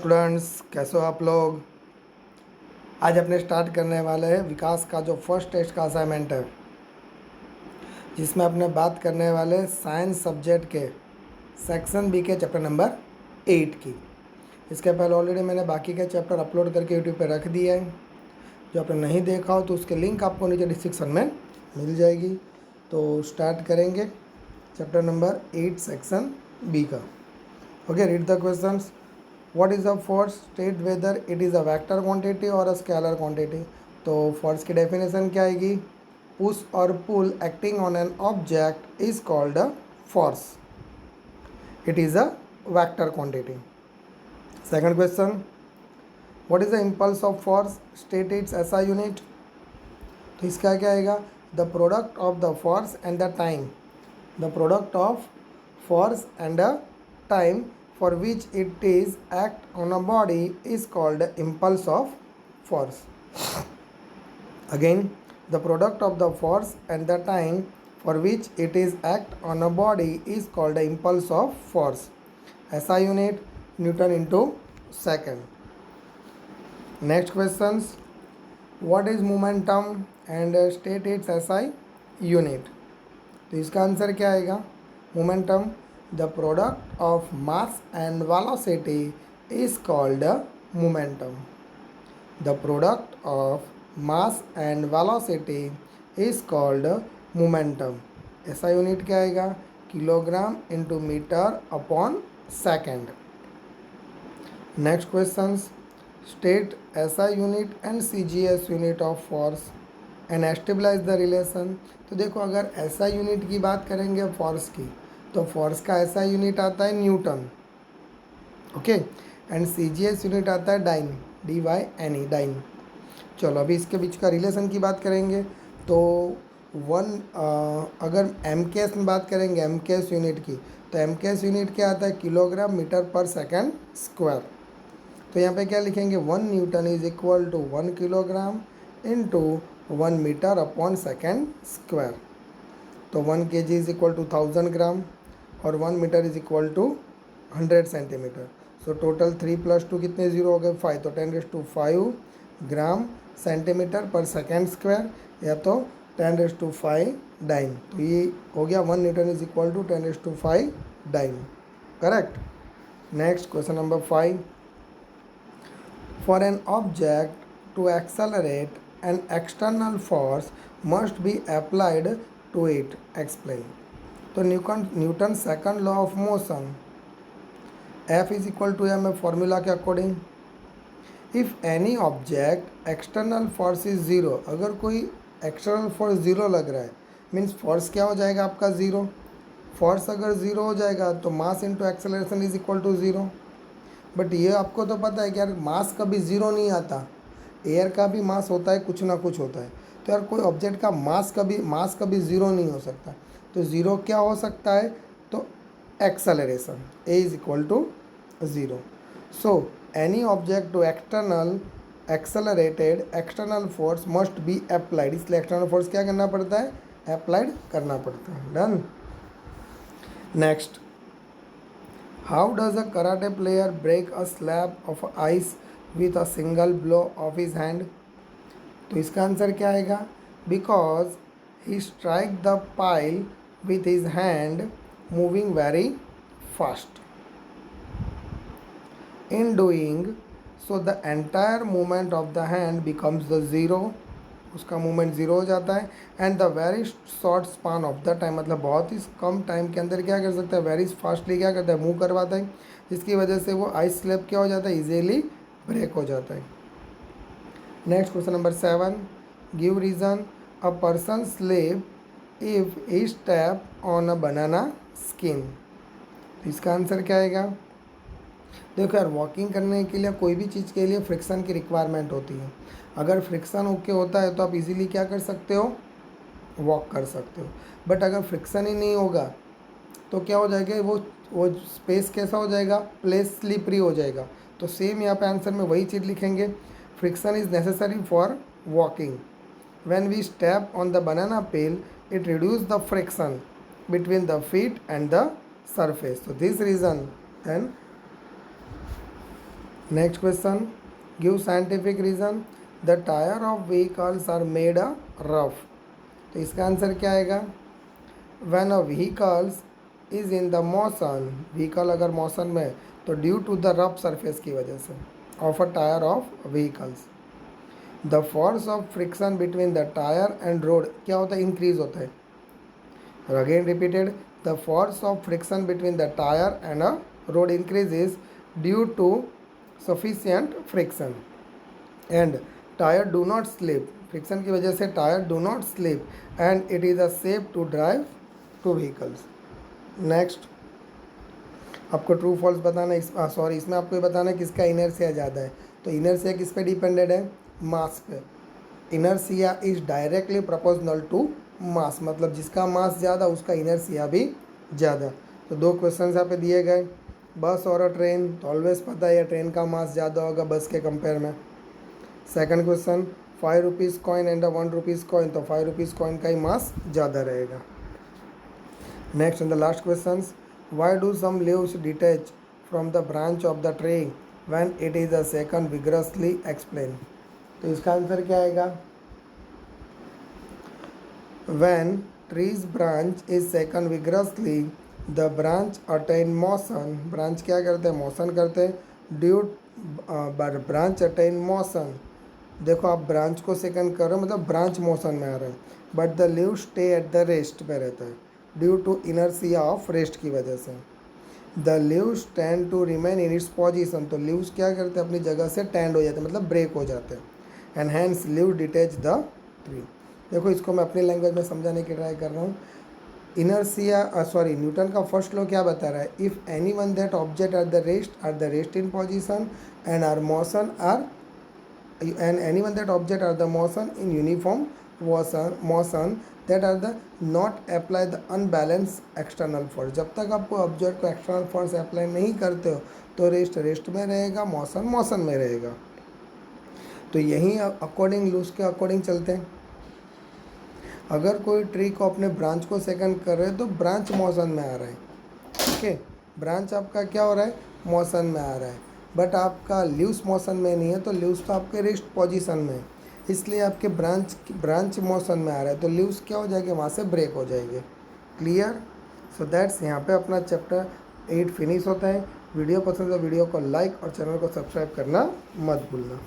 Students, कैसे हो आप लोग। आज अपने स्टार्ट करने वाले हैं विकास का जो फर्स्ट टेस्ट का असाइनमेंट है, जिसमें अपने बात करने वाले साइंस सब्जेक्ट के सेक्शन बी के चैप्टर नंबर 8 की। इसके पहले ऑलरेडी मैंने बाकी के चैप्टर अपलोड करके यूट्यूब पे रख दिया है। जो आपने नहीं देखा हो तो उसके लिंक आपको नीचे डिस्क्रिप्शन में मिल जाएगी। तो स्टार्ट करेंगे चैप्टर नंबर 8 सेक्शन बी का। Okay, read the questions. What is a force? State whether it is a vector quantity or a scalar quantity. तो force की definition क्या आएगी? Push or pull acting on an object is called a force. It is a vector quantity. Second question. What is the impulse of force? State its SI unit. तो इसका क्या आएगा? The product of the force and the time. The product of force and the time for which it is act on a body is called impulse of force. Again, the product of the force and the time for which it is act on a body is called the impulse of force. SI unit Newton into second. Next questions. What is momentum and state its SI unit. तो इसका answer क्या आएगा? Momentum, the product of mass and velocity is called momentum. The product of mass and velocity is called momentum. ऐसा unit क्या आएगा? Kilogram into metre upon second. Next questions. State SI unit and CGS unit of force and establish the relation. तो देखो, अगर SI unit की बात करेंगे force की, तो फोर्स का SI यूनिट आता है Newton. Okay, and CGS unit आता है डाइन, DYNE, डाइन. चलो अभी इसके बीच का रिलेशन की बात करेंगे. तो अगर MKS में बात करेंगे, MKS यूनिट की, तो MKS यूनिट क्या आता है? Kilogram metre per second square. तो यहाँ पे क्या लिखेंगे? 1 newton is equal to 1 kilogram into 1 metre upon second square. तो 1 kg is equal to 1000 gram और 1 metre is equal to 100 centimetre. So total 3 + 2 कितने जीरो हो गए? 5. तो 10⁵ gram centimetre per second square, या तो 10⁵ डाइन. तो ये हो गया 1 newton is equal to 10⁵ dyne. Correct. Next question number 5. For an object to accelerate, an external force must be applied to it. Explain. तो Newton second law of motion, F is equal to m formula के according, if any object external force is zero. अगर कोई external force zero लग रहा है, means force क्या हो जाएगा आपका? ज़ीरो. फोर्स अगर ज़ीरो हो जाएगा तो mass into acceleration is equal to zero. But ये आपको तो पता है कि यार मास कभी ज़ीरो नहीं आता. एयर का भी मास होता है, कुछ ना कुछ होता है. तो यार कोई ऑब्जेक्ट का मास कभी ज़ीरो नहीं हो सकता. तो ज़ीरो क्या हो सकता है? तो acceleration, a is equal to zero. So any object to external accelerated external force must be applied. इसलिए एक्सटर्नल फोर्स क्या करना पड़ता है? अप्लाइड करना पड़ता है. Done. Next. How does a karate player break a slab of ice with a single blow of his hand? तो इसका आंसर क्या आएगा? Because he strike the pile with his hand moving very fast. In doing so, the entire movement of the hand becomes the zero. उसका movement zero हो जाता है. And the very short span of the time, मतलब बहुत ही कम time के अंदर क्या कर सकता है? वेरी फास्टली क्या करता है? मूव करवाता है, जिसकी वजह से वो आइस स्लैब क्या हो जाता है? इजीली ब्रेक हो जाता है. Next question number 7. Give reason. A person sleep if he step on a banana skin. तो इसका आंसर क्या आएगा? देखो यार, वॉकिंग करने के लिए, कोई भी चीज़ के लिए फ्रिक्शन की रिक्वायरमेंट होती है. अगर फ्रिक्शन ओके होता है तो आप इजीली क्या कर सकते हो? वॉक कर सकते हो. बट अगर फ्रिक्शन ही नहीं होगा तो क्या हो जाएगा? वो स्पेस कैसा हो जाएगा? प्लेस स्लिपरी हो जाएगा. तो सेम यहाँ पे आंसर में वही चीज़ लिखेंगे. Friction is necessary for walking. When we step on the banana peel, it reduce the friction between the feet and the surface. तो this reason and next question, give scientific reason the tyre of vehicles are made a rough. तो इसका answer क्या आएगा? When a vehicles is in the motion, vehicle अगर motion में तो due to the rough surface की वजह से of a tyre of vehicles the force of friction between the tyre and road क्या होता है? इंक्रीज होता है। Again repeated, the force of friction between the tyre and a road increases due to sufficient friction and tyre do not slip, friction की वजह से tyre do not slip and it is a safe to drive to vehicles. Next, आपको true false बताना, इसमें आपको ये बताना है किसका इनर्शिया ज़्यादा है। तो इनर्शिया किस पे डिपेंडेड है? मास पे। Inertia is directly proportional to mass, मतलब जिसका मास ज़्यादा उसका इनर्शिया भी ज़्यादा। तो दो क्वेश्चन यहाँ पे दिए गए, बस और ट्रेन, तो ऑलवेज पता है ट्रेन का मास ज़्यादा होगा बस के कंपेयर में। Second question, 5 rupees coin and 1 rupees coin, तो 5 रुपीज़ कॉइन का ही मास ज़्यादा रहेगा। Next and the last question, why do some leaves detach from the branch of the tree when it is a second vigorously explain. तो इसका answer क्या आएगा? When tree's branch is shaken vigorously, the branch attain motion. branch क्या करते हैं? Motion करते हैं। Due branch attain motion, देखो आप ब्रांच को सेकंड कर रहे हो मतलब ब्रांच मोशन में आ रहा है, but the leave stay at the rest पे रहता है due to inertia of rest की वजह से। The leaves tend to remain in its position, तो लीव्स क्या करते हैं? अपनी जगह से टेंड हो जाते हैं, मतलब ब्रेक हो जाते हैं। And hence leave detach the tree. देखो इसको मैं अपनी लैंग्वेज में समझाने की ट्राई कर रहा हूँ। इनर्शिया न्यूटन का फर्स्ट लॉ क्या बता रहा है? If any one that object are the rest in position and are motion are and anyone that object are the motion in uniform motion that are the not apply the unbalanced external force। जब तक आपको object को external force apply नहीं करते हो तो rest में रहेगा, मोशन में रहेगा। तो यही अकॉर्डिंग लूज के अकॉर्डिंग चलते हैं। अगर कोई ट्री को अपने ब्रांच को सेकंड कर रहे हैं तो ब्रांच मोशन में आ रहा है, ओके, ब्रांच आपका क्या हो रहा है? मोशन में आ रहा है, बट आपका लीव्स मोशन में नहीं है, तो लीव्स तो आपके रेस्ट पोजीशन में है, इसलिए आपके ब्रांच मोशन में आ रहा है, तो लीव्स क्या हो जाएंगे? वहाँ से ब्रेक हो जाएंगे। क्लियर? सो दैट्स यहाँ पे अपना चैप्टर 8 फिनिश होता है। वीडियो पसंद है वीडियो को लाइक और चैनल को सब्सक्राइब करना मत भूलना।